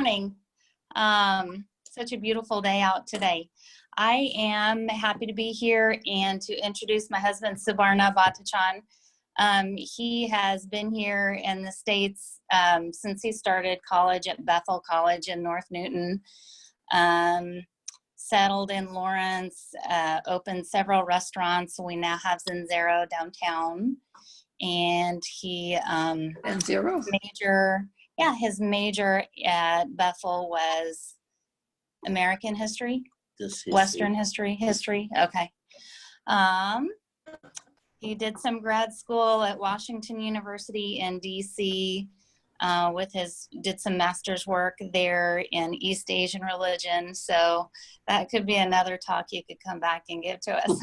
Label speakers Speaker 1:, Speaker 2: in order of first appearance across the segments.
Speaker 1: morning. Such a beautiful day out today. I am happy to be here and to introduce my husband, Subarna Bhattachan. He has been here in the States since he started college at Bethel College in North Newton. Settled in Lawrence, opened several restaurants. We now have Zero downtown. And he his major at Bethel was American history, Western history. Okay. He did some grad school at Washington University in DC. Did some master's work there in East Asian religion. So that could be another talk you could come back and give to us.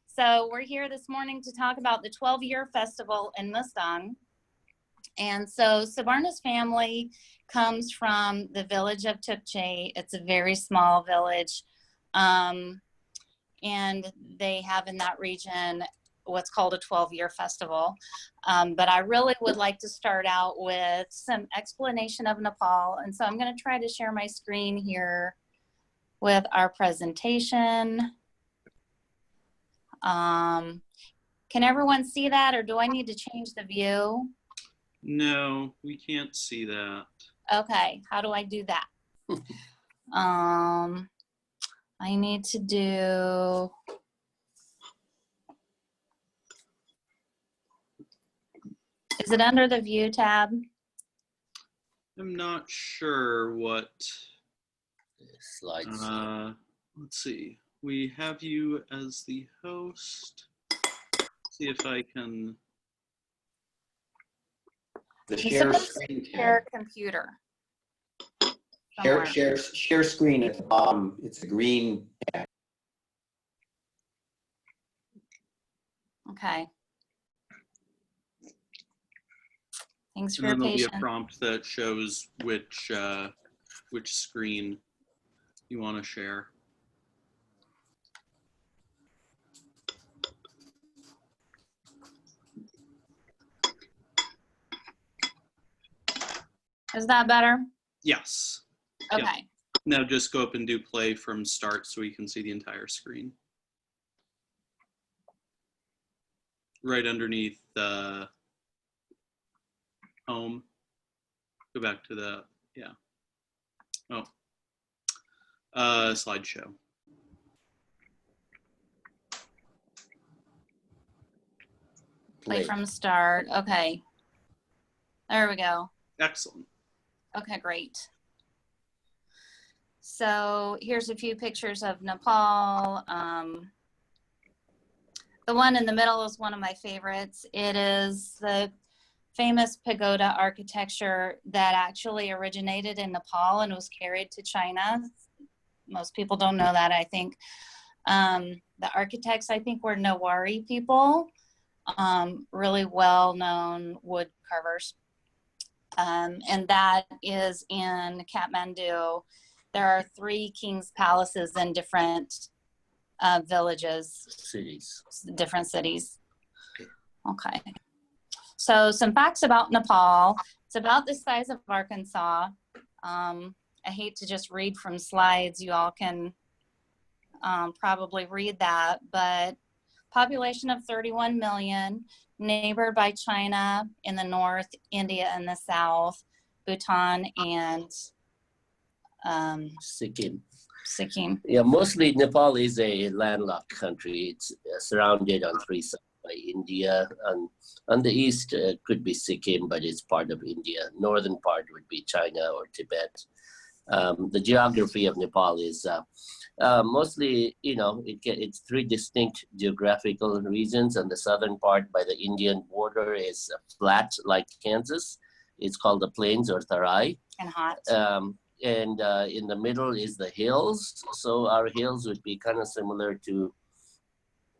Speaker 1: So we're here this morning to talk about the 12-year festival in Mustang. And so Subarna's family comes from the village of Tukuche. It's a very small village. And they have in that region what's called a 12-year festival. But I really would like to start out with some explanation of Nepal. And so I'm going to try to share my screen here with our presentation. Can everyone see that, or do I need to change the view?
Speaker 2: No, we can't see that.
Speaker 1: Okay, how do I do that? I need to do, is it under the view tab?
Speaker 2: I'm not sure what
Speaker 3: slides.
Speaker 2: Let's see. We have you as the host. Let's see if I can.
Speaker 3: The share screen
Speaker 1: share computer.
Speaker 3: Share screen at the bottom. It's a green tab.
Speaker 1: Okay. Thanks for
Speaker 2: And
Speaker 1: your
Speaker 2: then there'll
Speaker 1: patience.
Speaker 2: be a prompt that shows which screen you want to share.
Speaker 1: Is that better?
Speaker 2: Yes.
Speaker 1: Okay.
Speaker 2: Yep. Now just go up and do play from start so we can see the entire screen. Right underneath the home. Go back to the, slideshow.
Speaker 1: Play from start. Okay. There we go.
Speaker 2: Excellent.
Speaker 1: Okay, great. So here's a few pictures of Nepal. The one in the middle is one of my favorites. It is the famous pagoda architecture that actually originated in Nepal and was carried to China. Most people don't know that, I think. The architects, I think, were Nawari people, really well-known wood carvers. And that is in Kathmandu. There are 3 king's palaces in different villages. Different cities. Okay. So some facts about Nepal. It's about the size of Arkansas. I hate to just read from slides. You all can probably read that, but population of 31 million, neighbored by China in the north, India in the south, Bhutan, and
Speaker 3: Sikkim.
Speaker 1: Yeah,
Speaker 3: mostly Nepal is a landlocked country. It's surrounded on 3 sides by India. On the east, it could be Sikkim, but it's part of India. Northern part would be China or Tibet. The geography of Nepal is mostly, it's 3 distinct geographical regions. And the southern part by the Indian border is flat like Kansas. It's called the plains or Tarai.
Speaker 1: And hot.
Speaker 3: And in the middle is the hills. So our hills would be kind of similar to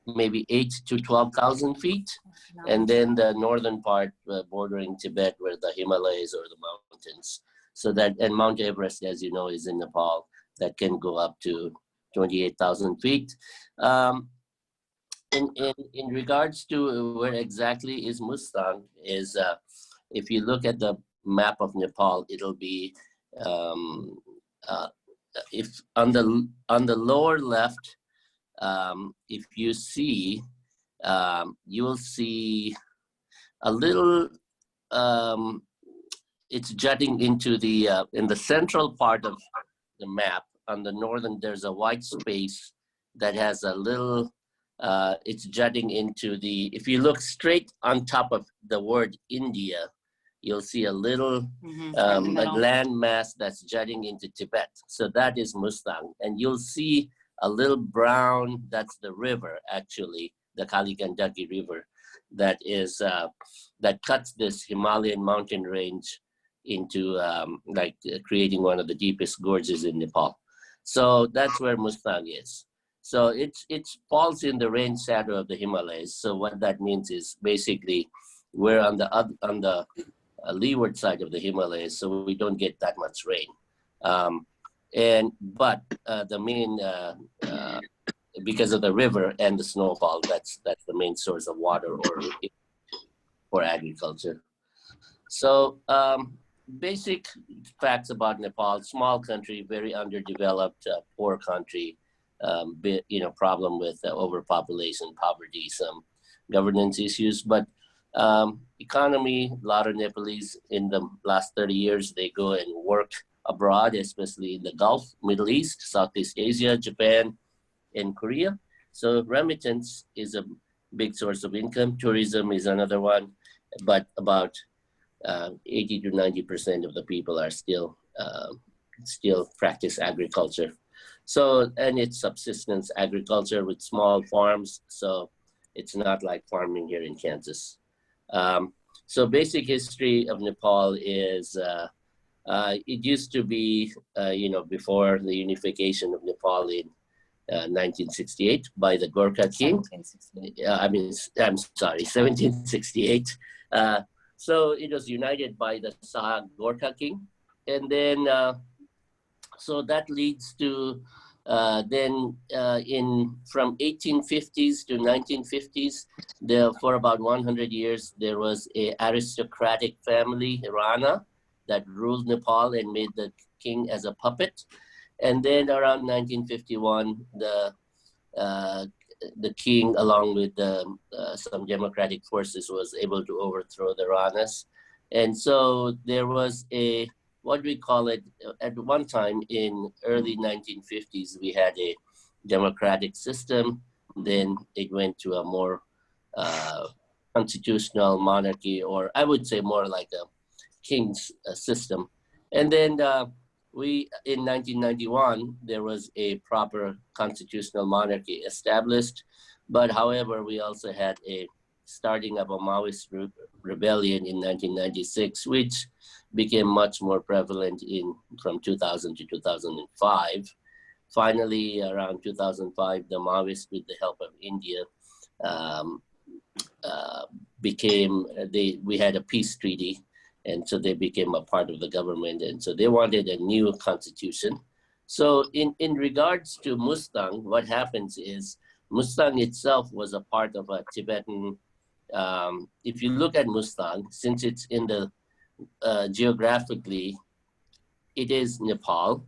Speaker 3: maybe 8,000 to 12,000 feet. And then the northern part bordering Tibet, where the Himalayas or the mountains. So that, and Mount Everest, as you know, is in Nepal. That can go up to 28,000 feet. In regards to where exactly is Mustang, is if you look at the map of Nepal, it'll be if on the lower left, if you see, you will see a little. It's jutting into the in the central part of the map. On the northern, there's a white space that has a little. It's jutting into the. If you look straight on top of the word India, you'll see a little a land mass that's jutting into Tibet. So that is Mustang, and you'll see a little brown. That's the river, actually, the Kali Gandaki River, that is that cuts this Himalayan mountain range into creating one of the deepest gorges in Nepal. So that's where Mustang is. So it falls in the rain shadow of the Himalayas. So what that means is basically we're on the leeward side of the Himalayas, so we don't get that much rain. But the main because of the river and the snowfall, that's the main source of water for agriculture. So basic facts about Nepal: small country, very underdeveloped, poor country, problem with overpopulation, poverty, some governance issues, but economy, a lot of Nepalese in the last 30 years, they go and work abroad, especially in the Gulf, Middle East, Southeast Asia, Japan, and Korea. So remittance is a big source of income. Tourism is another one, but about 80 to 90% of the people are still practice agriculture. So, and it's subsistence agriculture with small farms. So it's not like farming here in Kansas. So basic history of Nepal is, it used to be, before the unification of Nepal in 1968 by the Gorkha King. 1768. So it was united by the Saha Gorkha King. And then, so that leads to from 1850s to 1950s, for about 100 years, there was an aristocratic family, Rana, that ruled Nepal and made the king as a puppet. And then around 1951, the king, along with some democratic forces, was able to overthrow the Ranas. And so there was what we call it, at one time in early 1950s, we had a democratic system. Then it went to a more constitutional monarchy, or I would say more like a king's system. And then in 1991, there was a proper constitutional monarchy established. But however, we also had a starting of a Maoist rebellion in 1996, which became much more prevalent from 2000 to 2005. Finally, around 2005, the Maoists, with the help of India, we had a peace treaty, and so they became a part of the government, and so they wanted a new constitution. So in regards to Mustang, what happens is Mustang itself was a part of a Tibetan. If you look at Mustang, since it's in the geographically, it is Nepal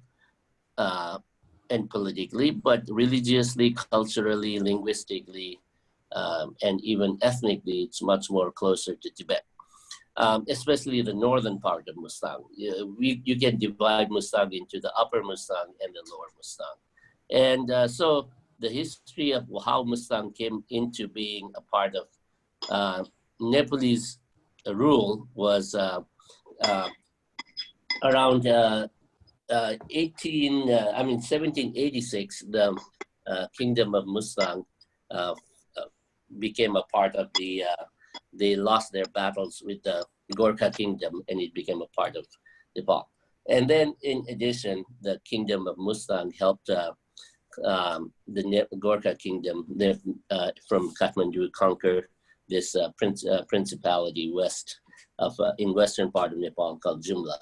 Speaker 3: and politically, but religiously, culturally, linguistically, and even ethnically, it's much more closer to Tibet, especially the northern part of Mustang. You can divide Mustang into the upper Mustang and the lower Mustang. And so the history of how Mustang came into being a part of Nepalese rule was around 1786. The kingdom of Mustang became a part of they lost their battles with the Gorkha kingdom, and it became a part of Nepal. And then in addition, the kingdom of Mustang helped the Gorkha kingdom from Kathmandu conquer this principality in western part of Nepal called Jumla.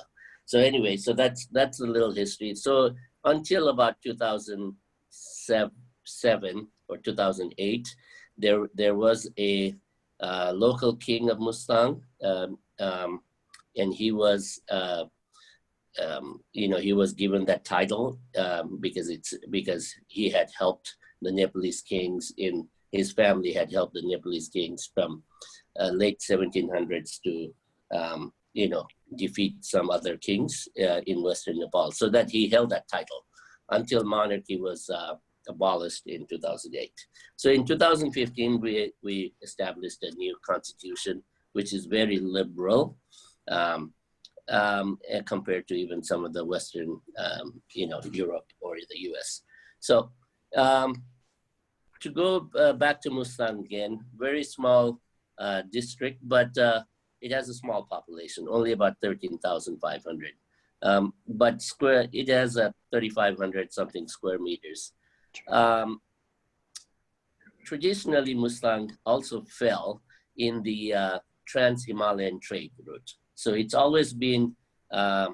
Speaker 3: So anyway, so that's a little history. So until about 2007 or 2008, there was a local king of Mustang, and he was, he was given that title because he had helped the Nepalese kings in his family had helped the Nepalese kings from late 1700s to defeat some other kings in Western Nepal, so that he held that title until monarchy was abolished in 2008. So in 2015, we established a new constitution, which is very liberal compared to even some of the Western, Europe or the US. So to go back to Mustang again, very small district, but it has a small population, only about 13,500. But it has 3,500 something square meters. Traditionally, Mustang also fell in the trans-Himalayan trade route. So it's always been a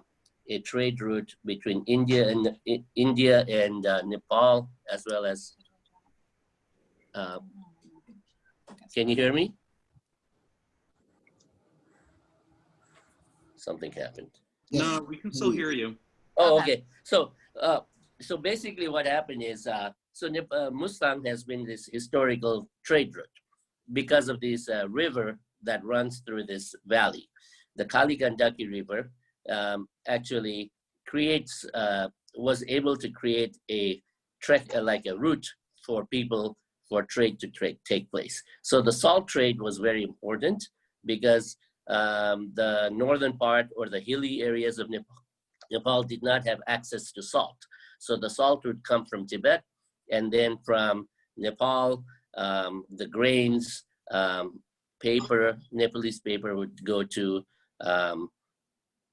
Speaker 3: trade route between India and Nepal, as well as. Can you hear me? Something happened.
Speaker 2: No, we can still hear you.
Speaker 3: Oh, okay. So basically, what happened is, Mustang has been this historical trade route because of this river that runs through this valley. The Kali Gandaki River actually was able to create a like a route for people for trade to take place. So the salt trade was very important because the northern part or the hilly areas of Nepal did not have access to salt. So the salt would come from Tibet, and then from Nepal, the grains, paper, Nepalese paper would go to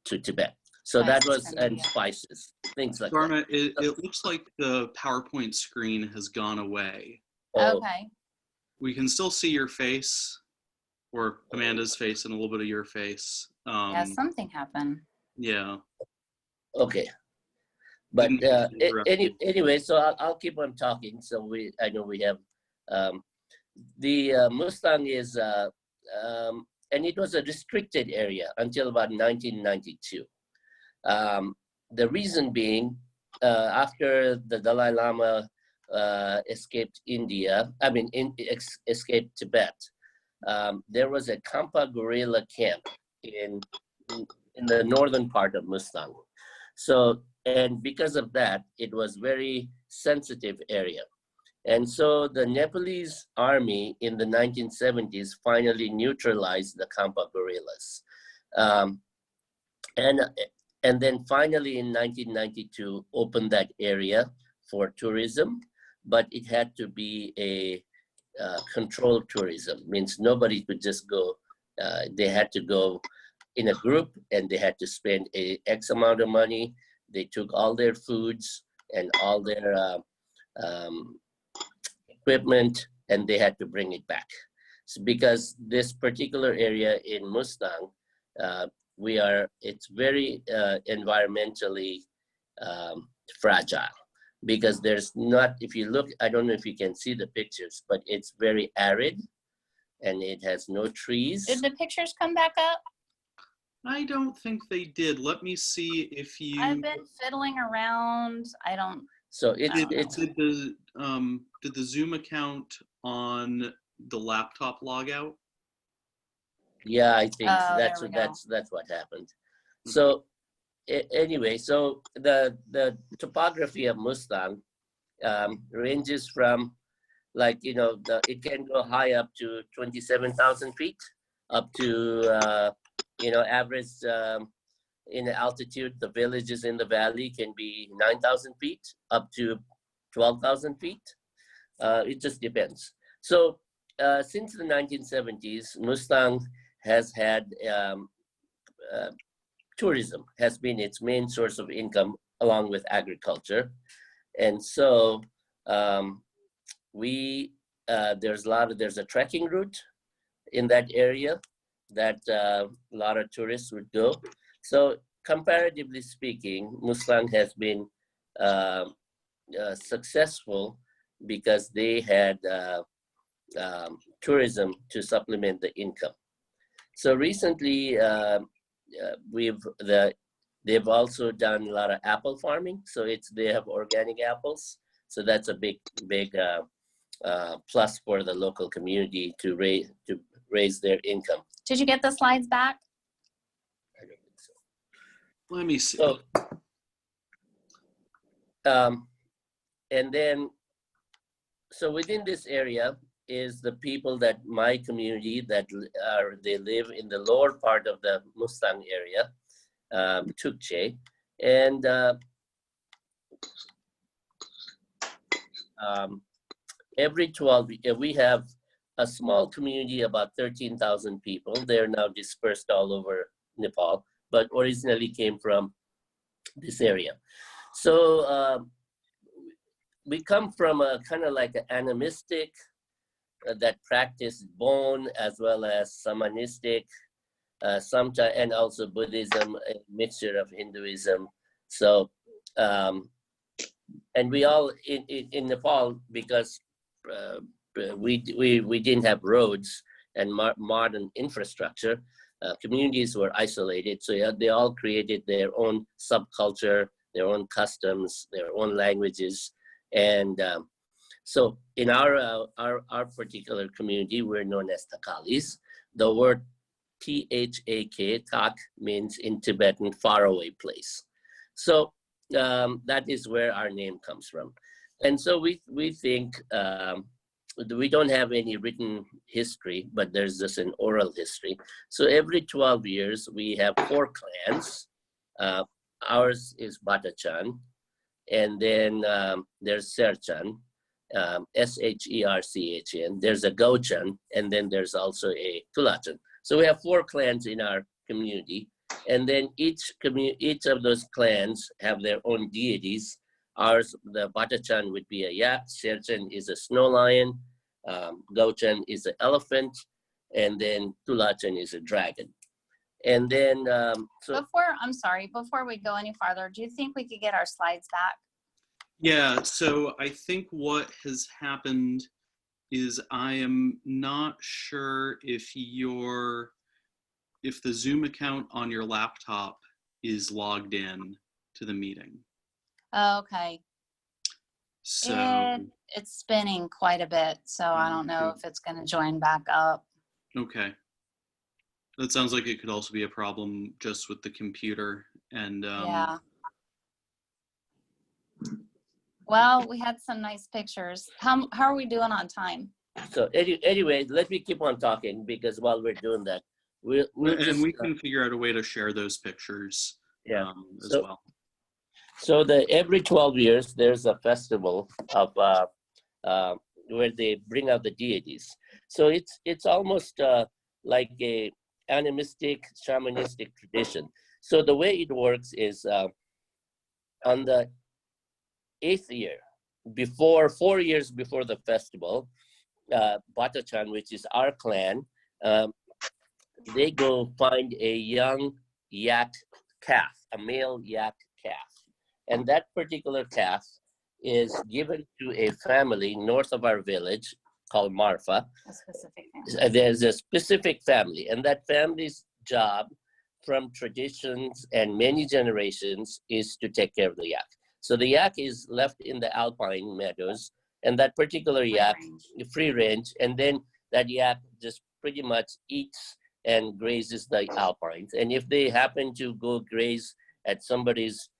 Speaker 3: Tibet. So that was, and spices, things like
Speaker 2: Subarna,
Speaker 3: that.
Speaker 2: it looks like the PowerPoint screen has gone away.
Speaker 1: Okay.
Speaker 2: We can still see your face, or Amanda's face, and a little bit of your face.
Speaker 1: Yeah, something happened.
Speaker 2: Yeah.
Speaker 3: Okay. But anyway, so I'll keep on talking. So I know we have the Mustang is, and it was a restricted area until about 1992. The reason being, after the Dalai Lama escaped escaped Tibet, there was a Kampa guerrilla camp in the northern part of Mustang. So, and because of that, it was very sensitive area. And so the Nepalese army in the 1970s finally neutralized the Kampa guerrillas. And then finally in 1992, opened that area for tourism, but it had to be a controlled tourism, means nobody could just go, they had to go in a group and they had to spend a X amount of money. They took all their foods and all their equipment, and they had to bring it back. So because this particular area in Mustang, it's very environmentally fragile, because there's not, if you look, I don't know if you can see the pictures, but it's very arid and it has no trees.
Speaker 1: Did the pictures come back up?
Speaker 2: I don't think they did. Let me see if you.
Speaker 1: I've been fiddling around. I don't.
Speaker 3: So
Speaker 2: did the Zoom account on the laptop log out?
Speaker 3: Yeah, I think that's what happened. So anyway, so the topography of Mustang ranges from, like, it can go high up to 27,000 feet, up to average in altitude. The villages in the valley can be 9,000 feet up to 12,000 feet. It just depends. So since the 1970s, Mustang has had tourism has been its main source of income, along with agriculture. And so there's a trekking route in that area that a lot of tourists would go. So comparatively speaking, Mustang has been successful because they had tourism to supplement the income. So recently, they've also done a lot of apple farming. So they have organic apples. So that's a big plus for the local community to raise their income.
Speaker 1: Did you get the slides back?
Speaker 3: I don't think so.
Speaker 2: Let me see.
Speaker 3: So, and then, so within this area is the people that my community they live in the lower part of the Mustang area, Tukuche, and every 12, we have a small community, about 13,000 people. They're now dispersed all over Nepal, but originally came from this area. So we come from a kind of like an animistic that practice bone as well as shamanistic, sometimes, and also Buddhism, a mixture of Hinduism. So, and we all in Nepal, because we didn't have roads and modern infrastructure, communities were isolated. So yeah, they all created their own subculture, their own customs, their own languages, and so in our particular community, we're known as Takalis. The word T-H-A-K, Tak, means in Tibetan faraway place. So that is where our name comes from. And so we think we don't have any written history, but there's just an oral history. So every 12 years, we have 4 clans. Ours is Bhattachan, and then there's Serchan, S-H-E-R-C-H-N. There's a Gauchan, and then there's also a Tulachan. So we have 4 clans in our community, and then each of those clans have their own deities. Ours, the Bhattachan would be a yak, Serchan is a snow lion, Gauchan is an elephant, and then Tulachan is a dragon. And then,
Speaker 1: before we go any farther, do you think we could get our slides back?
Speaker 2: Yeah, so I think what has happened is I am not sure if the Zoom account on your laptop is logged in to the meeting.
Speaker 1: Okay.
Speaker 2: So
Speaker 1: it's spinning quite a bit, so I don't know if it's going to join back up.
Speaker 2: Okay. That sounds like it could also be a problem just with the computer. And
Speaker 1: yeah. Well, we had some nice pictures. How are we doing on time?
Speaker 3: So anyway, let me keep on talking, because while we're doing that, we
Speaker 2: can figure out a way to share those pictures as well.
Speaker 3: So every 12 years, there's a festival of where they bring out the deities. So it's almost like a animistic, shamanistic tradition. So the way it works is on the 8th year, 4 years before the festival, Bhattachan, which is our clan, they go find a young yak calf, a male yak calf. And that particular calf is given to a family north of our village called Marfa.
Speaker 1: A specific family.
Speaker 3: There's a specific family, and that family's job from traditions and many generations is to take care of the yak. So the yak is left in the alpine meadows, and that particular yak, free range, and then that yak just pretty much eats and grazes the alpines. And if they happen to go graze at somebody's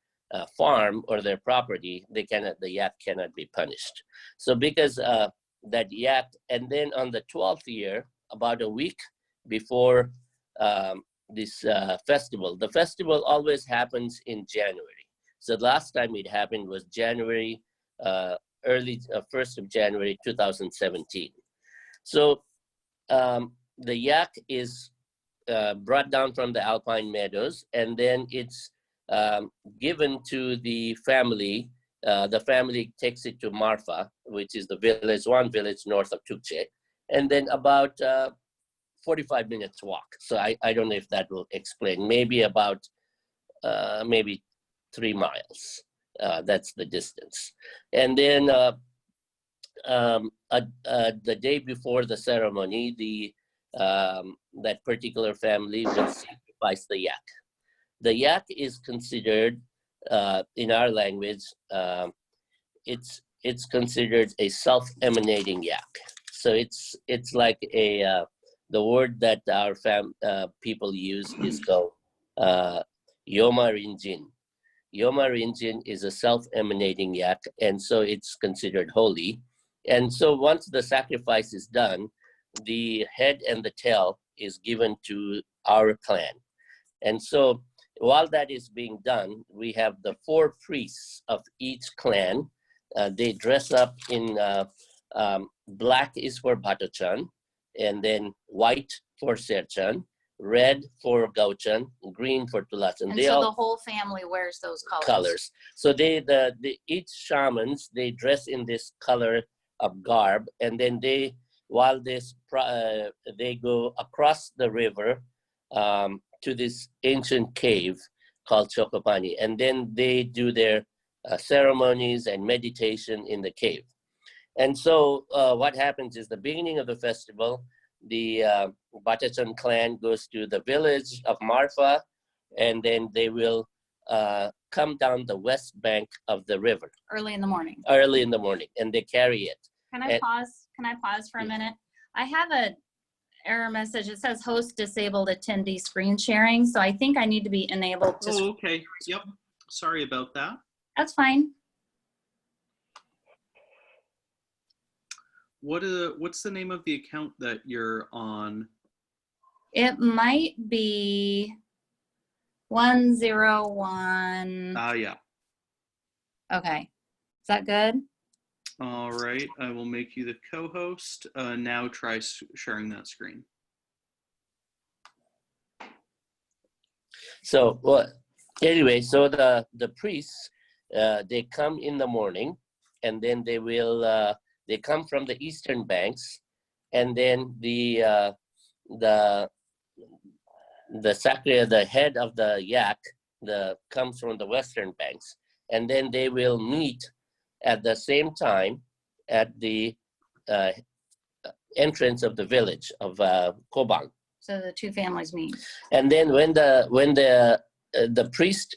Speaker 3: farm or their property, the yak cannot be punished. So because that yak, and then on the 12th year, about a week before this festival, the festival always happens in January. So the last time it happened was January, 1st of January 2017. So the yak is brought down from the alpine meadows, and then it's given to the family. The family takes it to Marfa, which is one village north of Tukuche, and then about 45 minutes walk. So I don't know if that will explain. Maybe about maybe 3 miles. That's the distance. And then the day before the ceremony, that particular family will see the sacrifice the yak. The yak is considered, in our language, it's considered a self-emanating yak. So it's like a the word that our people use is called Yoma Rinjin. Yoma Rinjin is a self-emanating yak, and so it's considered holy. And so once the sacrifice is done, the head and the tail is given to our clan. And so while that is being done, we have the 4 priests of each clan. They dress up in black is for Bhattachan, and then white for Serchan, red for Gauchan, green for Tulachan.
Speaker 1: And so the whole family wears those colors.
Speaker 3: So each shamans, they dress in this color of garb, and then they go across the river to this ancient cave called Chokopani, and then they do their ceremonies and meditation in the cave. And so what happens is the beginning of the festival, the Bhattachan clan goes to the village of Marfa, and then they will come down the west bank of the river.
Speaker 1: Early in the morning,
Speaker 3: and they carry it.
Speaker 1: Can I pause for a minute? I have a error message. It says host disabled attendee screen sharing. So I think I need to be enabled to.
Speaker 2: Oh, okay. Yep. Sorry about that.
Speaker 1: That's fine.
Speaker 2: What's the name of the account that you're on?
Speaker 1: It might be 101.
Speaker 2: Yeah.
Speaker 1: Okay. Is that good?
Speaker 2: All right. I will make you the co-host. Now try sharing that screen.
Speaker 3: So anyway, so the priests, they come in the morning, and then they will they come from the eastern banks, and then the head of the yak comes from the western banks, and then they will meet at the same time at the entrance of the village of Kobang.
Speaker 1: So the 2 families meet.
Speaker 3: And then when the priest,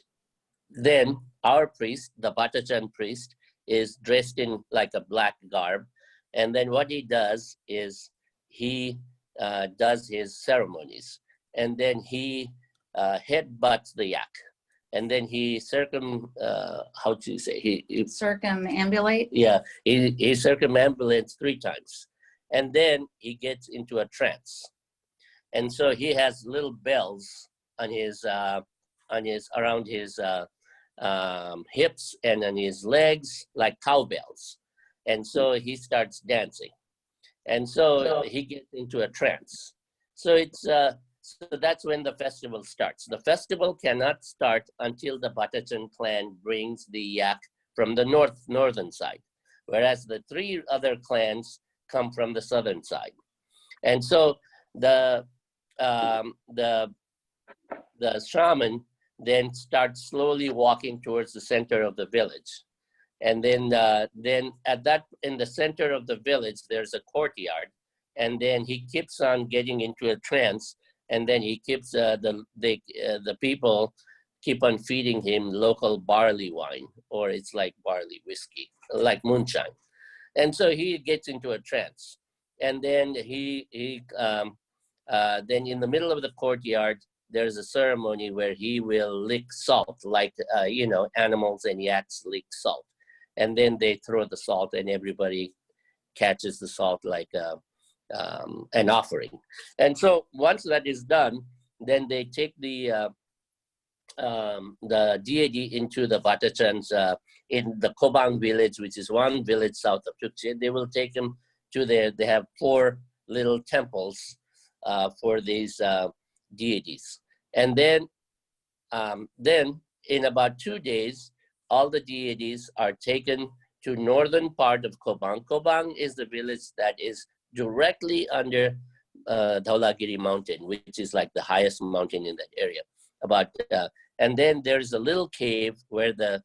Speaker 3: then our priest, the Bhattachan priest, is dressed in like a black garb, and then what he does is he does his ceremonies, and then he headbutts the yak, and then he
Speaker 1: circumambulate.
Speaker 3: Yeah, he circumambulates 3 times, and then he gets into a trance, and so he has little bells on his around his hips and on his legs, like cowbells, and so he starts dancing, and so he gets into a trance. So it's so that's when the festival starts. The festival cannot start until the Bhattachan clan brings the yak from the northern side, whereas the 3 other clans come from the southern side. And so the shaman then starts slowly walking towards the center of the village, and then in the center of the village there's a courtyard, and then he keeps on getting into a trance, and then he keeps the people keep on feeding him local barley wine, or it's like barley whiskey, like moonshine, and so he gets into a trance, and then then in the middle of the courtyard there's a ceremony where he will lick salt, like animals and yaks lick salt, and then they throw the salt, and everybody catches the salt like an offering. And so once that is done, then they take the deity into the Bhattachans in the Kobang village, which is 1 village south of Tukuche. They will take him to they have 4 little temples for these deities. And then in about 2 days, all the deities are taken to northern part of Kobang. Kobang is the village that is directly under Dhaulagiri mountain, which is like the highest mountain in that area. And then there's a little cave where the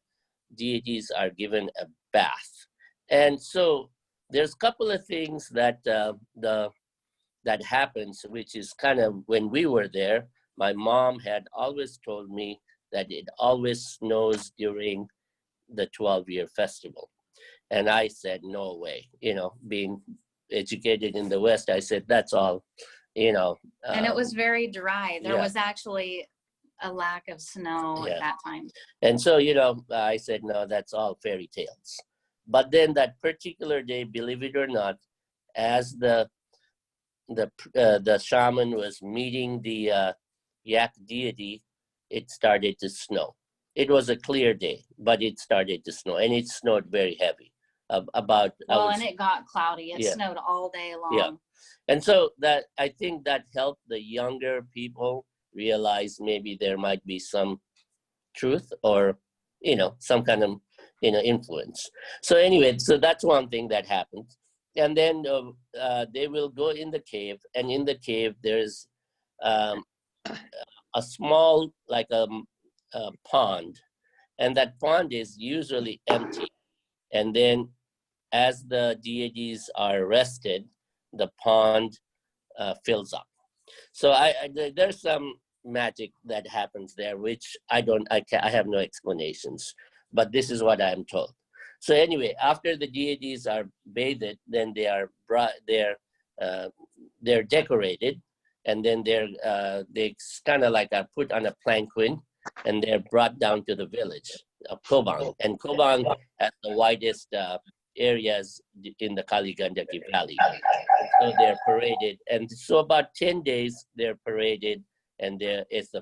Speaker 3: deities are given a bath. And so there's a couple of things that that happens, which is kind of when we were there, my mom had always told me that it always snows during the 12-year festival. And I said, no way, being educated in the West, I said, that's all,
Speaker 1: And it was very dry. There
Speaker 3: yeah.
Speaker 1: was actually a lack of snow
Speaker 3: Yeah.
Speaker 1: at that time.
Speaker 3: And so, I said, no, that's all fairy tales. But then that particular day, believe it or not, as the shaman was meeting the yak deity, it started to snow. It was a clear day, but it started to snow, and it snowed very heavy.
Speaker 1: And it got cloudy. It
Speaker 3: Yeah.
Speaker 1: snowed all day long.
Speaker 3: Yeah. And so that, I think that helped the younger people realize maybe there might be some truth or, some kind of, influence. So anyway, so that's one thing that happened. And then they will go in the cave, and in the cave there's a small, like a pond, and that pond is usually empty. And then as the deities are rested, the pond fills up. So there's some magic that happens there, which I have no explanations, but this is what I'm told. So anyway, after the deities are bathed, then they are they're decorated, and then they kind of like are put on a palanquin, and they're brought down to the village of Kobang. And Kobang has the widest areas in the Kaligandaki Valley. So they're paraded, and so about 10 days they're paraded, and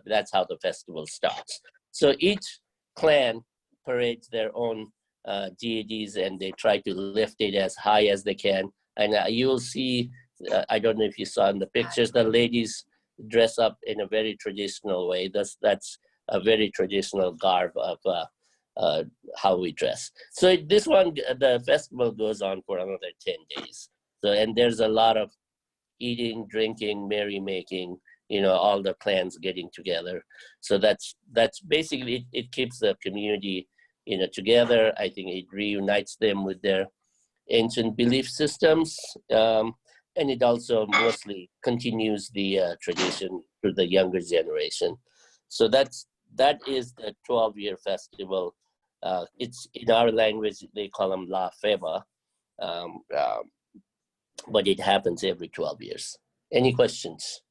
Speaker 3: that's how the festival starts. So each clan parades their own deities, and they try to lift it as high as they can. And you will see, I don't know if you saw in the pictures, the ladies dress up in a very traditional way. That's a very traditional garb of how we dress. So this one, the festival goes on for another 10 days. So, and there's a lot of eating, drinking, merrymaking, all the clans getting together. So that's basically, it keeps the community, together. I think it reunites them with their ancient belief systems. And it also mostly continues the tradition to the younger generation. So that is the 12-year festival. It's in our language, they call them La Feba, but it happens every 12 years. Any questions?